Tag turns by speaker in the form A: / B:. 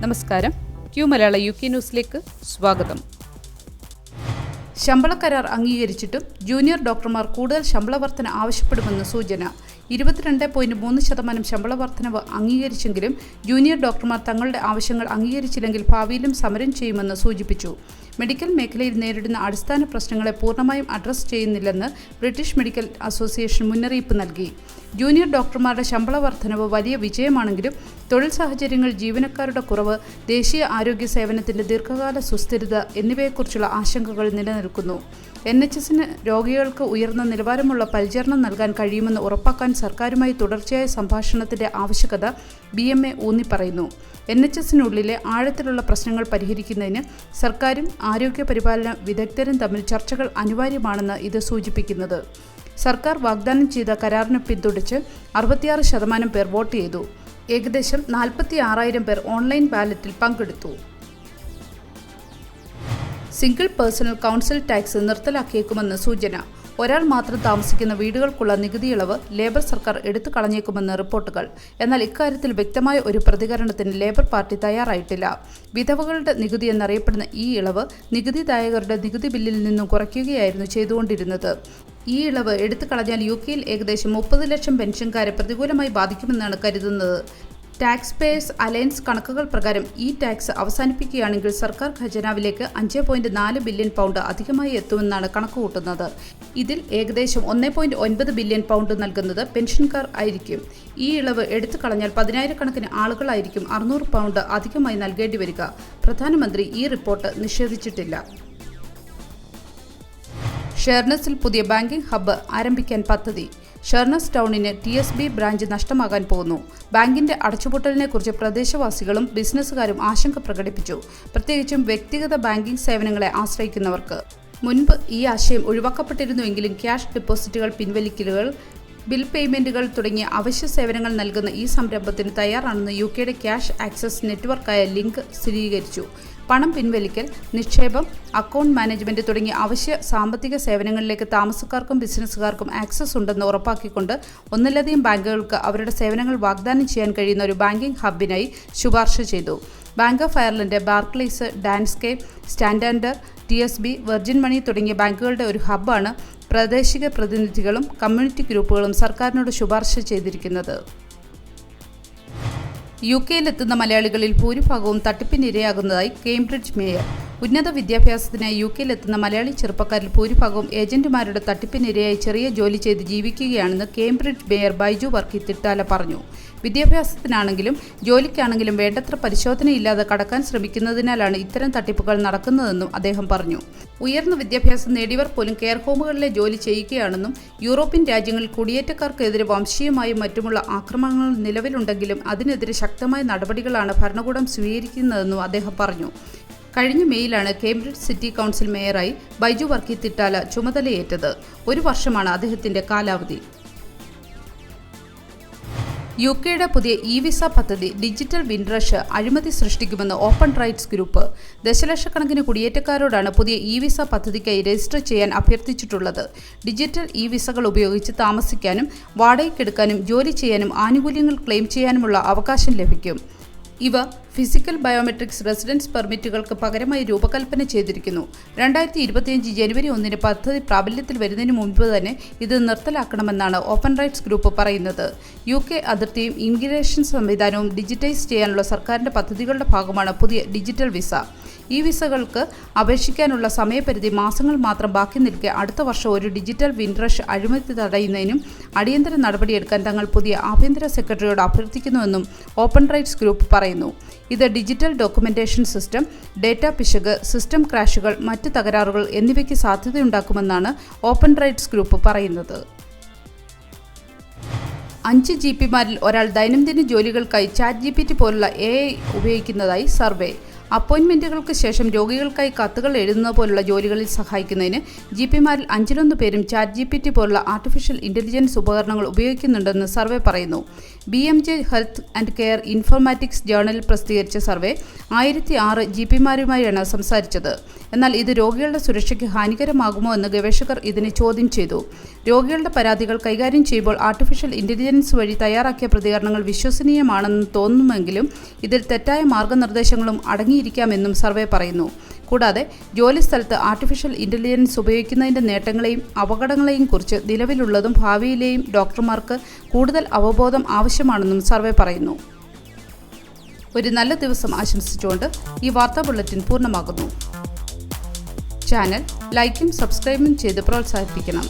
A: നമസ്കാരം. ക്യൂ മലയാള UK ന്യൂസിലേക്ക് സ്വാഗതം. ശമ്പള കരാർ അംഗീകരിച്ചിട്ടും ജൂനിയർ ഡോക്ടർമാർ കൂടുതൽ ശമ്പള വർധന ആവശ്യപ്പെടുമെന്ന് സൂചന. 22.3% ശമ്പള വർധനവ് അംഗീകരിച്ചെങ്കിലും ജൂനിയർ ഡോക്ടർമാർ തങ്ങളുടെ ആവശ്യങ്ങൾ അംഗീകരിച്ചില്ലെങ്കിൽ ഭാവിയിലും സമരം ചെയ്യുമെന്ന് സൂചിപ്പിച്ചു. മെഡിക്കൽ മേഖലയിൽ നേരിടുന്ന അടിസ്ഥാന പ്രശ്നങ്ങളെ പൂർണ്ണമായും അഡ്രസ് ചെയ്യുന്നില്ലെന്ന് ബ്രിട്ടീഷ് മെഡിക്കൽ അസോസിയേഷൻ മുന്നറിയിപ്പ് നൽകി. ജൂനിയർ ഡോക്ടർമാരുടെ ശമ്പള വർധനവ് വലിയ വിജയമാണെങ്കിലും തൊഴിൽ സാഹചര്യങ്ങൾ, ജീവനക്കാരുടെ കുറവ്, ദേശീയ ആരോഗ്യ സേവനത്തിന്റെ ദീർഘകാല സുസ്ഥിരത എന്നിവയെക്കുറിച്ചുള്ള ആശങ്കകൾ നിലനിൽക്കുന്നു. NHSന് രോഗികൾക്ക് ഉയർന്ന നിലവാരമുള്ള പരിചരണം നൽകാൻ കഴിയുമെന്ന് ഉറപ്പാക്കാൻ സർക്കാരുമായി തുടർച്ചയായ സംഭാഷണത്തിന്റെ ആവശ്യകത BMA ഊന്നിപ്പറയുന്നു. NHSനുള്ളിലെ ആഴത്തിലുള്ള പ്രശ്നങ്ങൾ പരിഹരിക്കുന്നതിന് സർക്കാരും ആരോഗ്യ പരിപാലന വിദഗ്ധരും തമ്മിൽ ചർച്ചകൾ അനിവാര്യമാണെന്ന് ഇത് സൂചിപ്പിക്കുന്നത്. സർക്കാർ വാഗ്ദാനം ചെയ്ത കരാറിനെ പിന്തുണച്ച് 66% പേർ വോട്ട് ചെയ്തു. ഏകദേശം 46,000 പേർ ഓൺലൈൻ ബാലറ്റിൽ പങ്കെടുത്തു. സിംഗിൾ പേഴ്സണൽ കൗൺസിൽ ടാക്സ് നിർത്തലാക്കിയേക്കുമെന്ന് സൂചന. ഒരാൾ മാത്രം താമസിക്കുന്ന വീടുകൾക്കുള്ള നികുതി ഇളവ് ലേബർ സർക്കാർ എടുത്തു കളഞ്ഞേക്കുമെന്ന് റിപ്പോർട്ടുകൾ. എന്നാൽ ഇക്കാര്യത്തിൽ വ്യക്തമായ ഒരു പ്രതികരണത്തിന് ലേബർ പാർട്ടി തയ്യാറായിട്ടില്ല. വിധവകളുടെ നികുതി എന്നറിയപ്പെടുന്ന ഈ ഇളവ് നികുതിദായകരുടെ നികുതി ബില്ലിൽ നിന്നും കുറയ്ക്കുകയായിരുന്നു ചെയ്തുകൊണ്ടിരുന്നത്. ഈ ഇളവ് എടുത്തു കളഞ്ഞാൽ UKയിൽ ഏകദേശം 30 ലക്ഷം പെൻഷൻകാരെ പ്രതികൂലമായി ബാധിക്കുമെന്നാണ് കരുതുന്നത്. ടാക്സ് പേയേഴ്സ് അലയൻസ് കണക്കുകൾ പ്രകാരം ഈ ടാക്സ് അവസാനിപ്പിക്കുകയാണെങ്കിൽ സർക്കാർ ഖജനാവിലേക്ക് 5.4 ബില്യൺ പൗണ്ട് അധികമായി എത്തുമെന്നാണ് കണക്കുകൂട്ടുന്നത്. ഇതിൽ ഏകദേശം 1.9 ബില്യൺ പൗണ്ട് നൽകുന്നത് പെൻഷൻകാർ ആയിരിക്കും. ഈ ഇളവ് എടുത്തു കളഞ്ഞാൽ 10,000-കണക്കിന് ആളുകളായിരിക്കും 600 പൗണ്ട് അധികമായി നൽകേണ്ടി വരിക. പ്രധാനമന്ത്രി ഈ റിപ്പോർട്ട് നിഷേധിച്ചിട്ടില്ല. ഷെർണസിൽ പുതിയ ബാങ്കിംഗ് ഹബ്ബ് ആരംഭിക്കാൻ പദ്ധതി. ഷെർണസ് ടൗണിന് TSB ബ്രാഞ്ച് നഷ്ടമാകാൻ പോകുന്നു. ബാങ്കിന്റെ അടച്ചുപൂട്ടലിനെക്കുറിച്ച് പ്രദേശവാസികളും ബിസിനസ്സുകാരും ആശങ്ക പ്രകടിപ്പിച്ചു, പ്രത്യേകിച്ചും വ്യക്തിഗത ബാങ്കിംഗ് സേവനങ്ങളെ ആശ്രയിക്കുന്നവർക്ക്. മുൻപ് ഈ ആശയം ഒഴിവാക്കപ്പെട്ടിരുന്നുവെങ്കിലും ക്യാഷ് ഡെപ്പോസിറ്റുകൾ, പിൻവലിക്കലുകൾ, ബിൽ പേയ്മെന്റുകൾ തുടങ്ങിയ അവശ്യ സേവനങ്ങൾ നൽകുന്ന ഈ സംരംഭത്തിന് തയ്യാറാണെന്ന് UKയുടെ ക്യാഷ് ആക്സസ് നെറ്റ്വർക്കായ ലിങ്ക് സ്ഥിരീകരിച്ചു. പണം പിൻവലിക്കൽ, നിക്ഷേപം, അക്കൗണ്ട് മാനേജ്മെന്റ് തുടങ്ങിയ അവശ്യ സാമ്പത്തിക സേവനങ്ങളിലേക്ക് താമസക്കാർക്കും ബിസിനസ്സുകാർക്കും ആക്സസ് ഉണ്ടെന്ന് ഉറപ്പാക്കിക്കൊണ്ട് ഒന്നിലധികം ബാങ്കുകൾക്ക് അവരുടെ സേവനങ്ങൾ വാഗ്ദാനം ചെയ്യാൻ കഴിയുന്ന ഒരു ബാങ്കിംഗ് ഹബ്ബിനായി ശുപാർശ ചെയ്തു. Bank of Ireland, Barclays, Danske, Standard, TSB, Virgin Money തുടങ്ങിയ ബാങ്കുകളുടെ ഒരു ഹബ്ബാണ് പ്രാദേശിക പ്രതിനിധികളും കമ്മ്യൂണിറ്റി ഗ്രൂപ്പുകളും സർക്കാരിനോട് ശുപാർശ ചെയ്തിരിക്കുന്നത്. UKയിലെത്തുന്ന മലയാളികളിൽ ഭൂരിഭാഗവും തട്ടിപ്പിനിരയാകുന്നതായി കേംബ്രിഡ്ജ് മേയർ. ഉന്നത വിദ്യാഭ്യാസത്തിനായി UKയിലെത്തുന്ന മലയാളി ചെറുപ്പക്കാരിൽ ഭൂരിഭാഗവും ഏജന്റുമാരുടെ തട്ടിപ്പിനിരയായി ചെറിയ ജോലി ചെയ്ത് ജീവിക്കുകയാണെന്ന് കേംബ്രിഡ്ജ് മേയർ ബൈജു വർക്കി തിട്ടാല പറഞ്ഞു. വിദ്യാഭ്യാസത്തിനാണെങ്കിലും ജോലിക്കാണെങ്കിലും വേണ്ടത്ര പരിശോധനയില്ലാതെ കടക്കാൻ ശ്രമിക്കുന്നതിനാലാണ് ഇത്തരം തട്ടിപ്പുകൾ നടക്കുന്നതെന്നും അദ്ദേഹം പറഞ്ഞു. ഉയർന്ന വിദ്യാഭ്യാസം നേടിയവർ പോലും കെയർ ഹോമുകളിലെ ജോലി ചെയ്യുകയാണെന്നും യൂറോപ്യൻ രാജ്യങ്ങളിൽ കുടിയേറ്റക്കാർക്കെതിരെ വംശീയമായും മറ്റുമുള്ള ആക്രമണങ്ങൾ നിലവിലുണ്ടെങ്കിലും അതിനെതിരെ ശക്തമായ നടപടികളാണ് ഭരണകൂടം സ്വീകരിക്കുന്നതെന്നും അദ്ദേഹം പറഞ്ഞു. കഴിഞ്ഞ മെയ്യിലാണ് കേംബ്രിഡ്ജ് സിറ്റി കൗൺസിൽ മേയറായി ബൈജു വർക്കി തിട്ടാല ചുമതലയേറ്റത്. 1 വർഷമാണ് അദ്ദേഹത്തിന്റെ കാലാവധി. UKയുടെ പുതിയ ഇ-വിസ പദ്ധതി ഡിജിറ്റൽ വിൻഡ്രഷ് അഴിമതി സൃഷ്ടിക്കുമെന്ന് ഓപ്പൺ റൈറ്റ്സ് ഗ്രൂപ്പ്. ദശലക്ഷക്കണക്കിന് കുടിയേറ്റക്കാരോടാണ് പുതിയ ഇ-വിസ പദ്ധതിക്കായി രജിസ്റ്റർ ചെയ്യാൻ അഭ്യർത്ഥിച്ചിട്ടുള്ളത്. ഡിജിറ്റൽ ഇ-വിസകൾ ഉപയോഗിച്ച് താമസിക്കാനും വാടകയ്ക്കെടുക്കാനും ജോലി ചെയ്യാനും ആനുകൂല്യങ്ങൾ ക്ലെയിം ചെയ്യാനുമുള്ള അവകാശം ലഭിക്കും. ഇവ ഫിസിക്കൽ ബയോമെട്രിക്സ് റെസിഡൻസ് പെർമിറ്റുകൾക്ക് പകരമായി രൂപകൽപ്പന ചെയ്തിരിക്കുന്നു. 2025 ജനുവരി 1 പദ്ധതി പ്രാബല്യത്തിൽ വരുന്നതിന് മുൻപ് തന്നെ ഇത് നിർത്തലാക്കണമെന്നാണ് ഓപ്പൺ റൈറ്റ്സ് ഗ്രൂപ്പ് പറയുന്നത്. UK അതിർത്തിയും ഇമിഗ്രേഷൻ സംവിധാനവും ഡിജിറ്റൈസ് ചെയ്യാനുള്ള സർക്കാരിന്റെ പദ്ധതികളുടെ ഭാഗമാണ് പുതിയ ഡിജിറ്റൽ വിസ. ഈ വിസകൾക്ക് അപേക്ഷിക്കാനുള്ള സമയപരിധി മാസങ്ങൾ മാത്രം ബാക്കി നിൽക്കെ അടുത്ത വർഷം ഒരു ഡിജിറ്റൽ വിൻഡ്രഷ് അഴിമതി തടയുന്നതിനും അടിയന്തര നടപടിയെടുക്കാൻ തങ്ങൾ പുതിയ ആഭ്യന്തര സെക്രട്ടറിയോട് അഭ്യർത്ഥിക്കുന്നുവെന്നും ഓപ്പൺ റൈറ്റ്സ് ഗ്രൂപ്പ് പറയുന്നു. ഇത് ഡിജിറ്റൽ ഡോക്യുമെന്റേഷൻ സിസ്റ്റം, ഡേറ്റ പിശക്, സിസ്റ്റം ക്രാഷുകൾ, മറ്റ് തകരാറുകൾ എന്നിവയ്ക്ക് സാധ്യതയുണ്ടാക്കുമെന്നാണ് ഓപ്പൺ റൈറ്റ്സ് ഗ്രൂപ്പ് പറയുന്നത്. 5 GPമാരിൽ ഒരാൾ ദൈനംദിന ജോലികൾക്കായി ChatGPT പോലുള്ള AI ഉപയോഗിക്കുന്നതായി സർവേ. അപ്പോയിന്റ്മെന്റുകൾക്ക് ശേഷം രോഗികൾക്കായി കത്തുകൾ എഴുതുന്ന പോലുള്ള ജോലികളിൽ സഹായിക്കുന്നതിന് GPമാരിൽ 5-1 പേരും ChatGPT പോലുള്ള ആർട്ടിഫിഷ്യൽ ഇന്റലിജൻസ് ഉപകരണങ്ങൾ ഉപയോഗിക്കുന്നുണ്ടെന്ന് സർവേ പറയുന്നു. BMJ health and care informatics ജേർണലിൽ പ്രസിദ്ധീകരിച്ച സർവേ 1006 GPമാരുമായാണ് സംസാരിച്ചത്. എന്നാൽ ഇത് രോഗികളുടെ സുരക്ഷയ്ക്ക് ഹാനികരമാകുമോ എന്ന് ഗവേഷകർ ഇതിനെ ചോദ്യം ചെയ്തു. രോഗികളുടെ പരാതികൾ കൈകാര്യം ചെയ്യുമ്പോൾ ആർട്ടിഫിഷ്യൽ ഇന്റലിജൻസ് വഴി തയ്യാറാക്കിയ പ്രതികരണങ്ങൾ വിശ്വസനീയമാണെന്ന് തോന്നുമെങ്കിലും ഇതിൽ തെറ്റായ മാർഗനിർദ്ദേശങ്ങളും അടങ്ങിയിരിക്കാമെന്നും സർവേ പറയുന്നു. കൂടാതെ ജോലിസ്ഥലത്ത് ആർട്ടിഫിഷ്യൽ ഇന്റലിജൻസ് ഉപയോഗിക്കുന്നതിന്റെ നേട്ടങ്ങളെയും അപകടങ്ങളെയും കുറിച്ച് നിലവിലുള്ളതും ഭാവിയിലെയും ഡോക്ടർമാർക്ക് കൂടുതൽ അവബോധം ആവശ്യമാണെന്നും സർവേ പറയുന്നു. ഒരു നല്ല ദിവസം ആശംസിച്ചുകൊണ്ട് ഈ വാർത്താ ബുള്ളറ്റിൻ പൂർണ്ണമാകുന്നു. ചാനൽ ലൈക്കും സബ്സ്ക്രൈബും ചെയ്ത് പ്രോത്സാഹിപ്പിക്കണം.